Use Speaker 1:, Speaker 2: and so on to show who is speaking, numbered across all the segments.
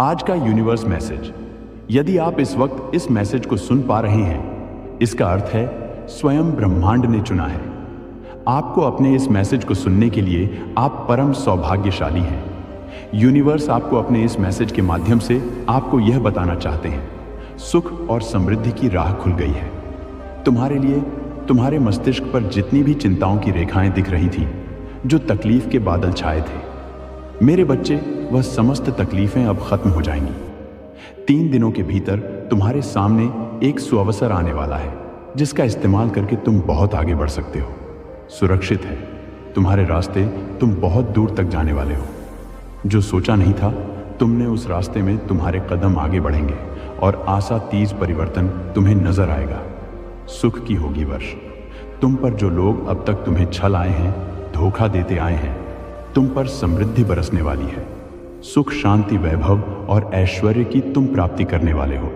Speaker 1: आज का universe message. यदि आप इस वक्त इस मैसेज को सुन पा रहे हैं, इसका अर्थ है स्वयं ब्रह्मांड ने चुना है आपको। अपने इस मैसेज को सुनने के लिए आप परम सौभाग्यशाली हैं। यूनिवर्स आपको अपने इस मैसेज के माध्यम से आपको यह बताना चाहते हैं, सुख और समृद्धि की राह खुल गई है तुम्हारे लिए। तुम्हारे मस्तिष्क पर जितनी भी चिंताओं की रेखाएं दिख रही थी, जो तकलीफ के बादल छाए थे, मेरे बच्चे, वह समस्त तकलीफें अब खत्म हो जाएंगी। 3 दिनों के भीतर तुम्हारे सामने एक सुअवसर आने वाला है, जिसका इस्तेमाल करके तुम बहुत आगे बढ़ सकते हो। सुरक्षित है तुम्हारे रास्ते, तुम बहुत दूर तक जाने वाले हो। जो सोचा नहीं था तुमने, उस रास्ते में तुम्हारे कदम आगे बढ़ेंगे और आशातीत परिवर्तन तुम्हें नजर आएगा। सुख की होगी वर्ष। तुम पर जो लोग अब तक तुम्हें छल आए हैं, धोखा देते आए हैं, तुम पर समृद्धि बरसने वाली है। सुख, शांति, वैभव और ऐश्वर्य की तुम प्राप्ति करने वाले हो।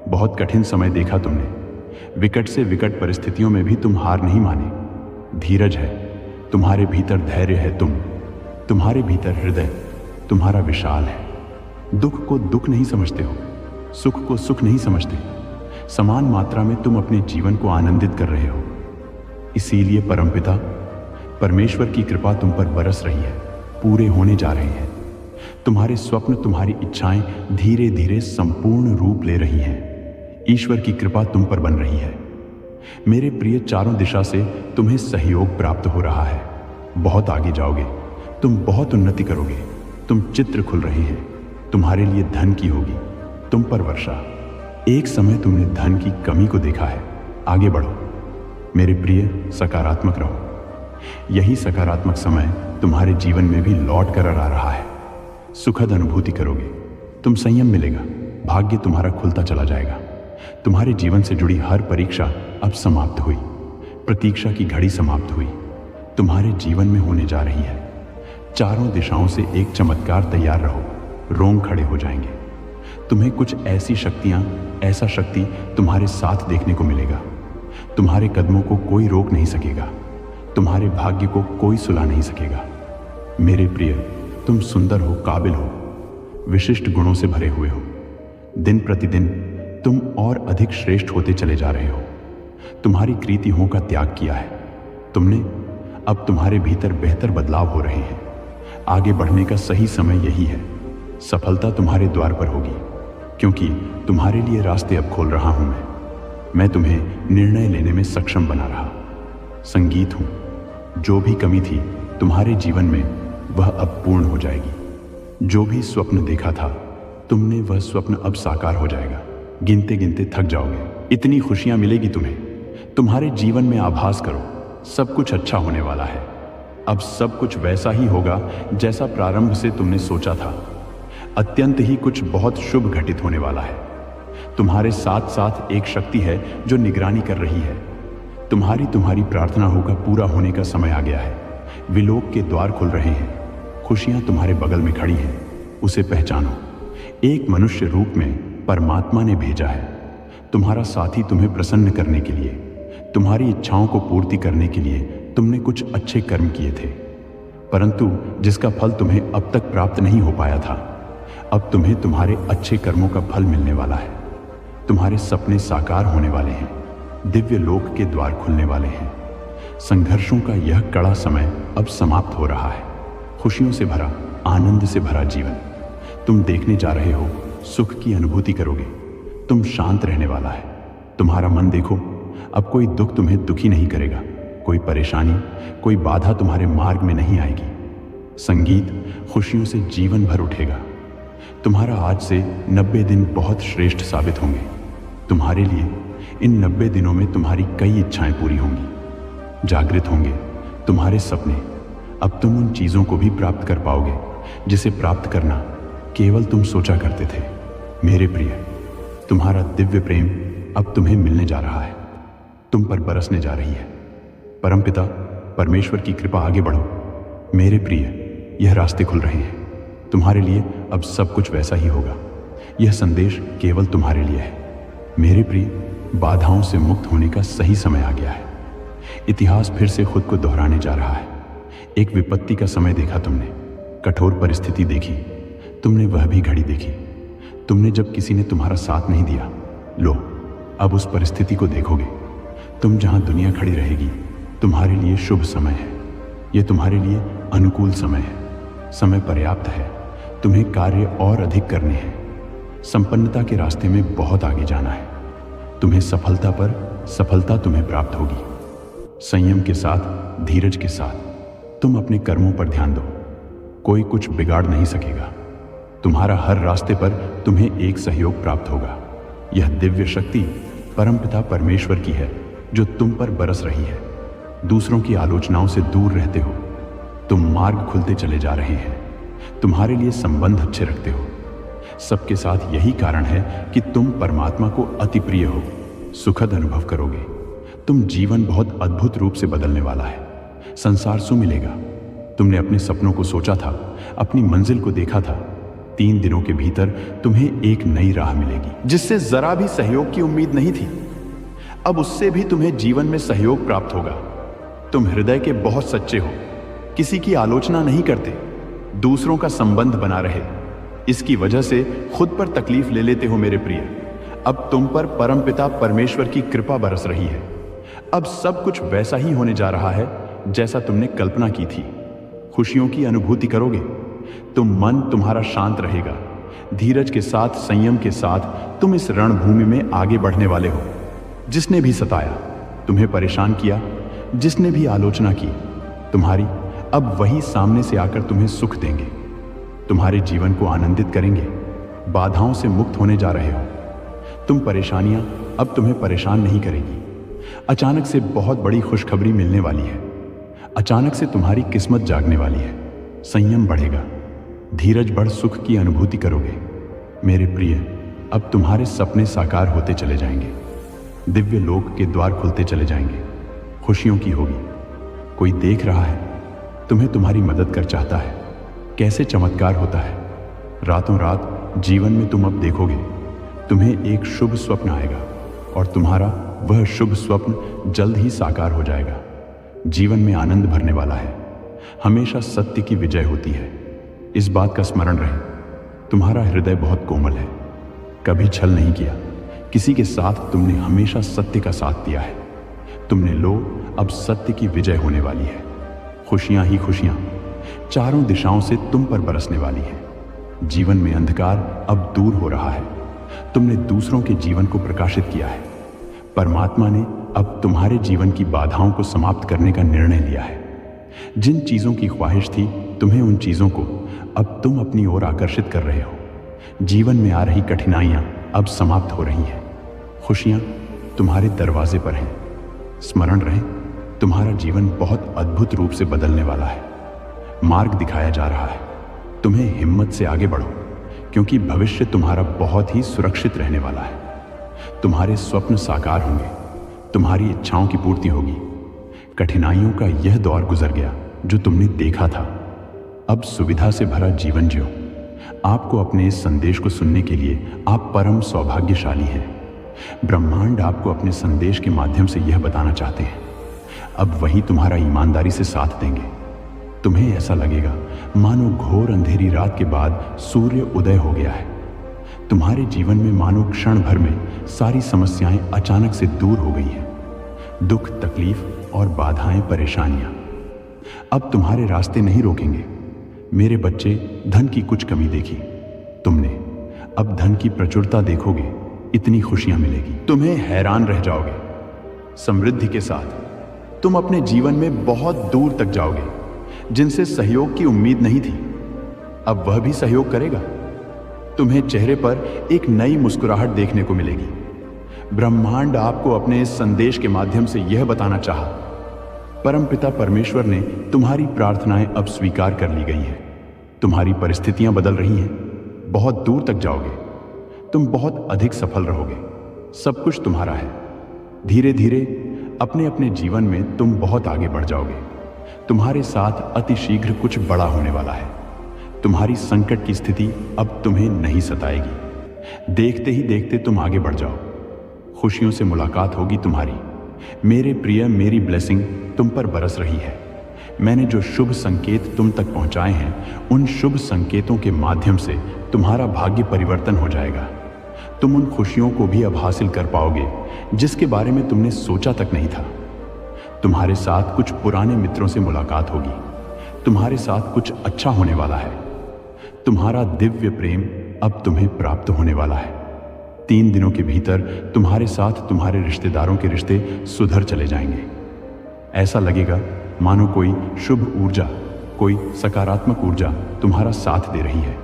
Speaker 1: बहुत कठिन समय देखा तुमने, विकट से विकट परिस्थितियों में भी तुम हार नहीं माने। धीरज है तुम्हारे भीतर, धैर्य है तुम्हारे भीतर हृदय तुम्हारा विशाल है। दुख को दुख नहीं समझते हो, सुख को सुख नहीं समझते। समान मात्रा में तुम अपने जीवन को आनंदित कर रहे हो। इसीलिए परमपिता परमेश्वर की कृपा तुम पर बरस रही है, पूरे होने जा रहे हैं। तुम्हारे स्वप्न, तुम्हारी इच्छाएं धीरे धीरे संपूर्ण रूप ले रही हैं। ईश्वर की कृपा तुम पर बन रही है मेरे प्रिय। चारों दिशा से तुम्हें सहयोग प्राप्त हो रहा है। बहुत आगे जाओगे, तुम बहुत उन्नति करोगे। तुम चित्र खुल रहे हैं, तुम्हारे लिए धन की होगी तुम पर वर्षा। एक समय तुमने धन की कमी को देखा है। आगे बढ़ो मेरे प्रिय, सकारात्मक रहो। यही सकारात्मक समय तुम्हारे जीवन में भी लौट कर आ रहा है। सुखद अनुभूति करोगे, तुम संयम मिलेगा, भाग्य तुम्हारा खुलता चला जाएगा। तुम्हारे जीवन से जुड़ी हर परीक्षा अब समाप्त हुई, प्रतीक्षा की घड़ी समाप्त हुई, तुम्हारे जीवन में होने जा रही है। चारों दिशाओं से एक चमत्कार तैयार रहो, रोंग खड़े हो जाएंगे। तुम्हें कुछ ऐसी शक्तियां, ऐसा शक्ति तुम्हारे साथ देखने को मिलेगा। तुम्हारे कदमों को कोई रोक नहीं सकेगा, तुम्हारे भाग्य को कोई सुला नहीं सकेगा। मेरे प्रिय, तुम सुंदर हो, काबिल हो, विशिष्ट गुणों से भरे हुए हो। दिन प्रतिदिन तुम और अधिक श्रेष्ठ होते चले जा रहे हो। तुम्हारी कृतियों का त्याग किया है तुमने। अब तुम्हारे भीतर बेहतर बदलाव हो रहे हैं। आगे बढ़ने का सही समय यही है। सफलता तुम्हारे द्वार पर होगी, क्योंकि तुम्हारे लिए रास्ते अब खोल रहा हूं मैं तुम्हें निर्णय लेने में सक्षम बना रहा। संगीत हूं, जो भी कमी थी तुम्हारे जीवन में, वह अब पूर्ण हो जाएगी। जो भी स्वप्न देखा था तुमने, वह स्वप्न अब साकार हो जाएगा। गिनते गिनते थक जाओगे, इतनी खुशियां मिलेगी तुम्हें। तुम्हारे जीवन में आभास करो, सब कुछ अच्छा होने वाला है। अब सब कुछ वैसा ही होगा जैसा प्रारंभ से तुमने सोचा था। अत्यंत ही कुछ बहुत शुभ घटित होने वाला है। तुम्हारे साथ साथ एक शक्ति है जो निगरानी कर रही है। तुम्हारी प्रार्थनाओं का पूरा होने का समय आ गया है। विलोक के द्वार खुल रहे हैं। खुशियां तुम्हारे बगल में खड़ी हैं, उसे पहचानो। एक मनुष्य रूप में परमात्मा ने भेजा है, तुम्हारा साथी, तुम्हें प्रसन्न करने के लिए, तुम्हारी इच्छाओं को पूर्ति करने के लिए। तुमने कुछ अच्छे कर्म किए थे, परंतु जिसका फल तुम्हें अब तक प्राप्त नहीं हो पाया था, अब तुम्हें तुम्हारे अच्छे कर्मों का फल मिलने वाला है। तुम्हारे सपने साकार होने वाले हैं, दिव्य लोक के द्वार खुलने वाले हैं। संघर्षों का यह कड़ा समय अब समाप्त हो रहा है। खुशियों से भरा, आनंद से भरा जीवन तुम देखने जा रहे हो। सुख की अनुभूति करोगे, तुम शांत रहने वाला है। तुम्हारा मन देखो, अब कोई दुख तुम्हें दुखी नहीं करेगा। कोई परेशानी, कोई बाधा तुम्हारे मार्ग में नहीं आएगी। संगीत खुशियों से जीवन भर उठेगा। तुम्हारा आज से 90 दिन बहुत श्रेष्ठ साबित होंगे। तुम्हारे लिए इन 90 दिनों में तुम्हारी कई इच्छाएं पूरी होंगी। जागृत होंगे तुम्हारे सपने। अब तुम उन चीजों को भी प्राप्त कर पाओगे जिसे प्राप्त करना केवल तुम सोचा करते थे। मेरे प्रिय, तुम्हारा दिव्य प्रेम अब तुम्हें मिलने जा रहा है, तुम पर बरसने जा रही है। परमपिता परमेश्वर की कृपा, आगे बढ़ो मेरे प्रिय। यह रास्ते खुल रहे हैं तुम्हारे लिए। अब सब कुछ वैसा ही होगा। यह संदेश केवल तुम्हारे लिए है मेरे प्रिय। बाधाओं से मुक्त होने का सही समय आ गया है। इतिहास फिर से खुद को दोहराने जा रहा है। एक विपत्ति का समय देखा तुमने, कठोर परिस्थिति देखी तुमने, वह भी घड़ी देखी। तुमने जब किसी ने तुम्हारा साथ नहीं दिया, लो अब उस परिस्थिति को देखोगे। तुम जहां दुनिया खड़ी रहेगी, तुम्हारे लिए शुभ समय है। यह तुम्हारे लिए अनुकूल समय है। समय पर्याप्त है। तुम्हें कार्य और अधिक करने हैं। संपन्नता के रास्ते में बहुत आगे जाना है। तुम्हें सफलता पर सफलता तुम्हें प्राप्त होगी। संयम के साथ, धीरज के साथ तुम अपने कर्मों पर ध्यान दो। कोई कुछ बिगाड़ नहीं सकेगा। तुम्हारा हर रास्ते पर तुम्हें एक सहयोग प्राप्त होगा। यह दिव्य शक्ति परमपिता परमेश्वर की है जो तुम पर बरस रही है। दूसरों की आलोचनाओं से दूर रहते हो। तुम मार्ग खुलते चले जा रहे हैं। तुम्हारे लिए संबंध अच्छे रखते हो। सबके साथ यही कारण है कि तुम परमात्मा को अति प्रिय हो। सुखद अनुभव करोगे। तुम जीवन बहुत अद्भुत रूप से बदलने वाला है। संसार सुमिलेगा। तुमने अपने सपनों को सोचा था, अपनी मंजिल को देखा था। 3 दिनों के भीतर तुम्हें एक नई राह मिलेगी जिससे जरा भी सहयोग की उम्मीद नहीं थी। अब उससे भी तुम्हें जीवन में सहयोग प्राप्त होगा। तुम हृदय के बहुत सच्चे हो। किसी की आलोचना नहीं करते। दूसरों का संबंध बना रहे। इसकी वजह से खुद पर तकलीफ ले लेते हो मेरे प्रिय। अब तुम पर परमपिता परमेश्वर की कृपा बरस रही है। अब सब कुछ वैसा ही होने जा रहा है जैसा तुमने कल्पना की थी। खुशियों की अनुभूति करोगे। मन तुम्हारा शांत रहेगा। धीरज के साथ, संयम के साथ तुम इस रणभूमि में आगे बढ़ने वाले हो। जिसने भी सताया, तुम्हें परेशान किया, जिसने भी आलोचना की, तुम्हारी अब वही सामने से आकर तुम्हें सुख देंगे। तुम्हारे जीवन को आनंदित करेंगे। बाधाओं से मुक्त होने जा रहे हो। तुम परेशानियां अब तुम्हें परेशान नहीं करेगी। अचानक से बहुत बड़ी खुशखबरी मिलने वाली है। अचानक से तुम्हारी किस्मत जागने वाली है। संयम बढ़ेगा। धीरज बढ़ सुख की अनुभूति करोगे। मेरे प्रिय, अब तुम्हारे सपने साकार होते चले जाएंगे। दिव्य लोक के द्वार खुलते चले जाएंगे। खुशियों की होगी। कोई देख रहा है, तुम्हें तुम्हारी मदद कर चाहता है। कैसे चमत्कार होता है। रातों रात जीवन में तुम अब देखोगे। तुम्हें एक शुभ स्वप्न आएगा और तुम्हारा वह शुभ स्वप्न जल्द ही साकार हो जाएगा। जीवन में आनंद भरने वाला है। हमेशा सत्य की विजय होती है। इस बात का स्मरण रहे। तुम्हारा हृदय बहुत कोमल है। कभी छल नहीं किया। किसी के साथ तुमने हमेशा सत्य का साथ दिया है। तुमने लो, अब सत्य की विजय होने वाली है। खुशियां ही खुशियां चारों दिशाओं से तुम पर बरसने वाली है। जीवन में अंधकार अब दूर हो रहा है। तुमने दूसरों के जीवन को प्रकाशित किया है। परमात्मा ने अब तुम्हारे जीवन की बाधाओं को समाप्त करने का निर्णय लिया है। जिन चीजों की ख्वाहिश थी तुम्हें, उन चीजों को अब तुम अपनी ओर आकर्षित कर रहे हो। जीवन में आ रही कठिनाइयां अब समाप्त हो रही हैं। खुशियां तुम्हारे दरवाजे पर हैं। स्मरण रहे, तुम्हारा जीवन बहुत अद्भुत रूप से बदलने वाला है। मार्ग दिखाया जा रहा है। तुम्हें हिम्मत से आगे बढ़ो, क्योंकि भविष्य तुम्हारा बहुत ही सुरक्षित रहने वाला है। तुम्हारे स्वप्न साकार होंगे। तुम्हारी इच्छाओं की पूर्ति होगी। कठिनाइयों का यह दौर गुजर गया जो तुमने देखा था। अब सुविधा से भरा जीवन जियो। आपको अपने इस संदेश को सुनने के लिए आप परम सौभाग्यशाली हैं। ब्रह्मांड आपको अपने संदेश के माध्यम से यह बताना चाहते हैं। अब वही तुम्हारा ईमानदारी से साथ देंगे। तुम्हें ऐसा लगेगा मानो घोर अंधेरी रात के बाद सूर्य उदय हो गया है। तुम्हारे जीवन में मानो क्षण भर में सारी समस्याएं अचानक से दूर हो गई हैं। दुख, तकलीफ और बाधाएं, परेशानियां अब तुम्हारे रास्ते नहीं रोकेंगे। मेरे बच्चे, धन की कुछ कमी देखी तुमने, अब धन की प्रचुरता देखोगे। इतनी खुशियां मिलेगी, तुम्हें हैरान रह जाओगे। समृद्धि के साथ तुम अपने जीवन में बहुत दूर तक जाओगे। जिनसे सहयोग की उम्मीद नहीं थी, अब वह भी सहयोग करेगा। तुम्हें चेहरे पर एक नई मुस्कुराहट देखने को मिलेगी। ब्रह्मांड आपको अपने इस संदेश के माध्यम से यह बताना चाहा, परमपिता परमेश्वर ने तुम्हारी प्रार्थनाएं अब स्वीकार कर ली गई हैं। तुम्हारी परिस्थितियां बदल रही हैं। बहुत दूर तक जाओगे। तुम बहुत अधिक सफल रहोगे। सब कुछ तुम्हारा है। धीरे धीरे अपने अपने जीवन में तुम बहुत आगे बढ़ जाओगे। तुम्हारे साथ अति शीघ्र कुछ बड़ा होने वाला है। तुम्हारी संकट की स्थिति अब तुम्हें नहीं सताएगी। देखते ही देखते तुम आगे बढ़ जाओ। खुशियों से मुलाकात होगी तुम्हारी। मेरे प्रिय, मेरी ब्लेसिंग तुम पर बरस रही है। मैंने जो शुभ संकेत तुम तक पहुंचाए हैं, उन शुभ संकेतों के माध्यम से तुम्हारा भाग्य परिवर्तन हो जाएगा। तुम उन खुशियों को भी अब हासिल कर पाओगे जिसके बारे में तुमने सोचा तक नहीं था। तुम्हारे साथ कुछ पुराने मित्रों से मुलाकात होगी। तुम्हारे साथ कुछ अच्छा होने वाला है। तुम्हारा दिव्य प्रेम अब तुम्हें प्राप्त होने वाला है। 3 दिनों के भीतर तुम्हारे साथ तुम्हारे रिश्तेदारों के रिश्ते सुधर चले जाएंगे। ऐसा लगेगा मानो कोई शुभ ऊर्जा, कोई सकारात्मक ऊर्जा तुम्हारा साथ दे रही है।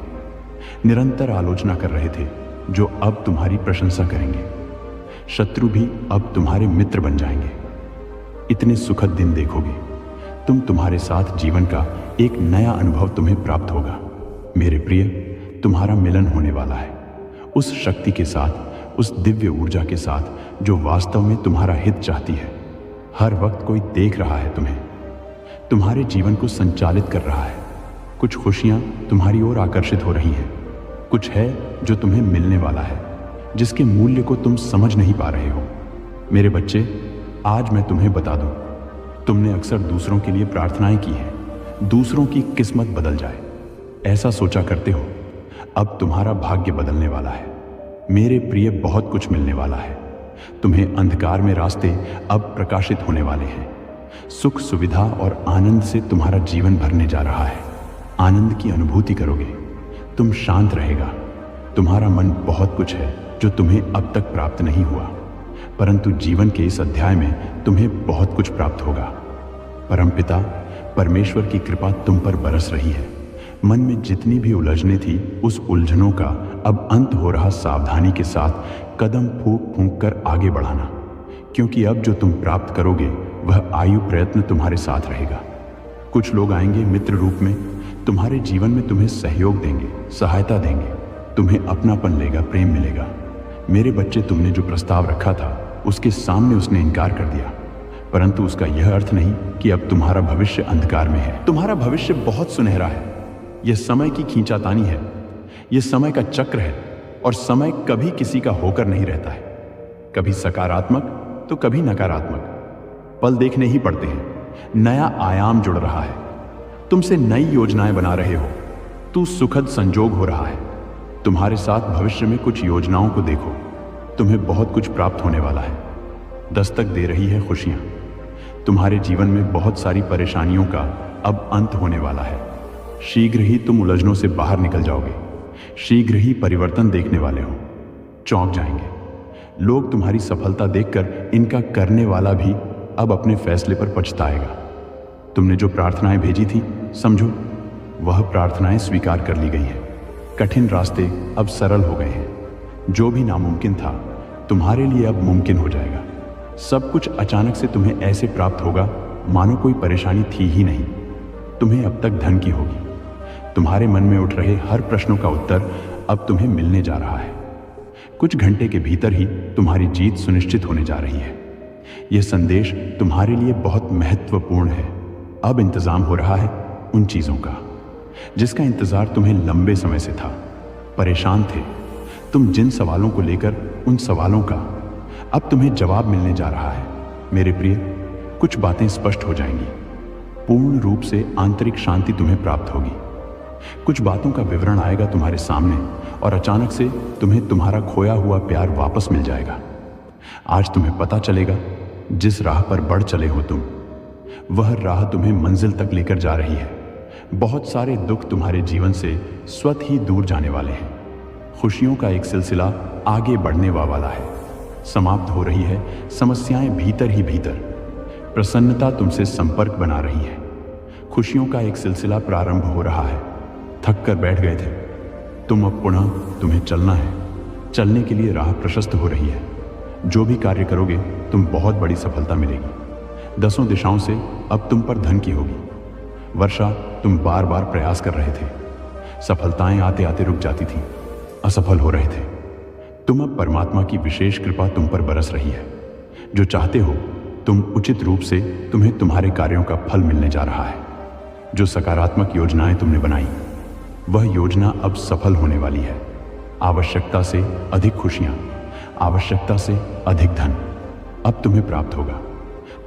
Speaker 1: निरंतर आलोचना कर रहे थे जो अब तुम्हारी प्रशंसा करेंगे। शत्रु भी अब तुम्हारे मित्र बन जाएंगे। इतने सुखद दिन देखोगे। तुम्हारे साथ जीवन का एक नया अनुभव तुम्हें प्राप्त होगा। मेरे प्रिय, तुम्हारा मिलन होने वाला है उस शक्ति के साथ, उस दिव्य ऊर्जा के साथ जो वास्तव में तुम्हारा हित चाहती है। हर वक्त कोई देख रहा है तुम्हें, तुम्हारे जीवन को संचालित कर रहा है। कुछ खुशियां तुम्हारी ओर आकर्षित हो रही हैं। कुछ है जो तुम्हें मिलने वाला है, जिसके मूल्य को तुम समझ नहीं पा रहे हो। मेरे बच्चे, आज मैं तुम्हें बता दूं, तुमने अक्सर दूसरों के लिए प्रार्थनाएं की हैं, दूसरों की किस्मत बदल जाए, ऐसा सोचा करते हो। अब तुम्हारा भाग्य बदलने वाला है। मेरे प्रिय, बहुत कुछ मिलने वाला है। तुम्हें अंधकार में रास्ते अब प्रकाशित होने वाले हैं। सुख, सुविधा और आनंद से तुम्हारा जीवन भरने जा रहा है। आनंद की अनुभूति करोगे। तुम शांत रहेगा। तुम्हारा मन बहुत कुछ है जो तुम्हें अब तक प्राप्त नहीं हुआ, परंतु जीवन के इस अध्याय में तुम्हें बहुत कुछ प्राप्त होगा। परमपिता परमेश्वर की कृपा तुम पर बरस रही है। मन में जितनी भी उलझने थी, उस उलझनों का अब अंत हो रहा। सावधानी के साथ कदम फूंक फूंक कर आगे बढ़ाना, क्योंकि अब जो तुम प्राप्त करोगे वह आयु प्रयत्न तुम्हारे साथ रहेगा। कुछ लोग आएंगे मित्र रूप में, तुम्हारे जीवन में तुम्हें सहयोग देंगे, सहायता देंगे। तुम्हें अपनापन लेगा, प्रेम मिलेगा। मेरे बच्चे, तुमने जो प्रस्ताव रखा था उसके सामने उसने इनकार कर दिया, परंतु उसका यह अर्थ नहीं कि अब तुम्हारा भविष्य अंधकार में है। तुम्हारा भविष्य बहुत सुनहरा है। यह समय की खींचातानी है, यह समय का चक्र है, और समय कभी किसी का होकर नहीं रहता है। कभी सकारात्मक तो कभी नकारात्मक पल देखने ही पड़ते हैं। नया आयाम जुड़ रहा है। तुमसे नई योजनाएं बना रहे हो। तू सुखद संजोग हो रहा है। तुम्हारे साथ भविष्य में कुछ योजनाओं को देखो। तुम्हें बहुत कुछ प्राप्त होने वाला है। दस्तक दे रही है खुशियां। तुम्हारे जीवन में बहुत सारी परेशानियों का अब अंत होने वाला है। शीघ्र ही तुम उलझनों से बाहर निकल जाओगे। शीघ्र ही परिवर्तन देखने वाले हो। चौंक जाएंगे लोग तुम्हारी सफलता देखकर। इनका करने वाला भी अब अपने फैसले पर पछताएगा। तुमने जो प्रार्थनाएं भेजी थी, समझो वह प्रार्थनाएं स्वीकार कर ली गई हैं। कठिन रास्ते अब सरल हो गए हैं। जो भी नामुमकिन था तुम्हारे लिए अब मुमकिन हो जाएगा। सब कुछ अचानक से तुम्हें ऐसे प्राप्त होगा मानो कोई परेशानी थी ही नहीं। तुम्हें अब तक धन की होगी। तुम्हारे मन में उठ रहे हर प्रश्नों का उत्तर अब तुम्हें मिलने जा रहा है। कुछ घंटे के भीतर ही तुम्हारी जीत सुनिश्चित होने जा रही है। यह संदेश तुम्हारे लिए बहुत महत्वपूर्ण है। अब इंतजाम हो रहा है उन चीजों का जिसका इंतजार तुम्हें लंबे समय से था। परेशान थे तुम जिन सवालों को लेकर, उन सवालों का अब तुम्हें जवाब मिलने जा रहा है। मेरे प्रिय, कुछ बातें स्पष्ट हो जाएंगी। पूर्ण रूप से आंतरिक शांति तुम्हें प्राप्त होगी। कुछ बातों का विवरण आएगा तुम्हारे सामने और अचानक से तुम्हें तुम्हारा खोया हुआ प्यार वापस मिल जाएगा। आज तुम्हें पता चलेगा जिस राह पर बढ़ चले हो तुम, वह राह तुम्हें मंजिल तक लेकर जा रही है। बहुत सारे दुख तुम्हारे जीवन से स्वत ही दूर जाने वाले हैं। खुशियों का एक सिलसिला आगे बढ़ने वाला है। समाप्त हो रही है समस्याएं भीतर ही भीतर। प्रसन्नता तुमसे संपर्क बना रही है। खुशियों का एक सिलसिला प्रारंभ हो रहा है। थक कर बैठ गए थे तुम, अब पुनः तुम्हें चलना है। चलने के लिए राह प्रशस्त हो रही है। जो भी कार्य करोगे तुम बहुत बड़ी सफलता मिलेगी। 10 दिशाओं से अब तुम पर धन की होगी। वर्षा, तुम बार बार प्रयास कर रहे थे। सफलताएं आते आते रुक जाती थीं, असफल हो रहे थे। तुम अब परमात्मा की विशेष कृपा तुम पर बरस रही है। जो चाहते हो तुम उचित रूप से, तुम्हें तुम्हारे कार्यों का फल मिलने जा रहा है। जो सकारात्मक योजनाएं तुमने बनाई, वह योजना अब सफल होने वाली है। आवश्यकता से अधिक खुशियां, आवश्यकता से अधिक धन अब तुम्हें प्राप्त होगा।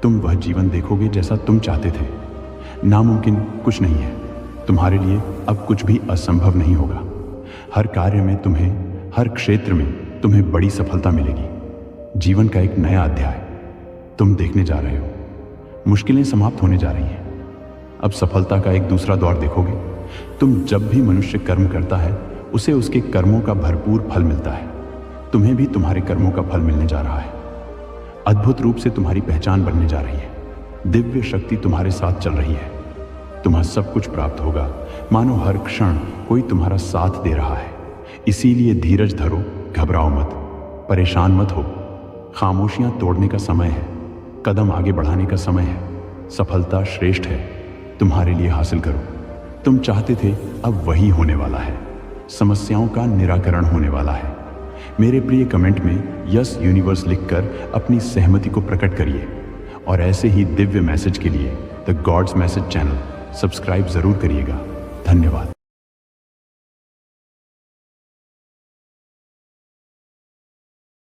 Speaker 1: तुम वह जीवन देखोगे जैसा तुम चाहते थे। नामुमकिन कुछ नहीं है। तुम्हारे लिए अब कुछ भी असंभव नहीं होगा। हर कार्य में तुम्हें, हर क्षेत्र में तुम्हें बड़ी सफलता मिलेगी। जीवन का एक नया अध्याय तुम देखने जा रहे हो। मुश्किलें समाप्त होने जा रही हैं। अब सफलता का एक दूसरा दौर देखोगे। तुम जब भी मनुष्य कर्म करता है उसे उसके कर्मों का भरपूर फल मिलता है। तुम्हें भी तुम्हारे कर्मों का फल मिलने जा रहा है। अद्भुत रूप से तुम्हारी पहचान बनने जा रही है। दिव्य शक्ति तुम्हारे साथ चल रही है। तुम्हें सब कुछ प्राप्त होगा, मानो हर क्षण कोई तुम्हारा साथ दे रहा है। इसीलिए धीरज धरो, घबराओ मत, परेशान मत हो। खामोशियां तोड़ने का समय है, कदम आगे बढ़ाने का समय है। सफलता श्रेष्ठ है, तुम्हारे लिए हासिल करो। तुम चाहते थे, अब वही होने वाला है। समस्याओं का निराकरण होने वाला है। मेरे प्रिय कमेंट में यस यूनिवर्स लिखकर अपनी सहमति को प्रकट करिए और ऐसे ही दिव्य मैसेज के लिए the gods message channel subscribe जरूर करिएगा। धन्यवाद।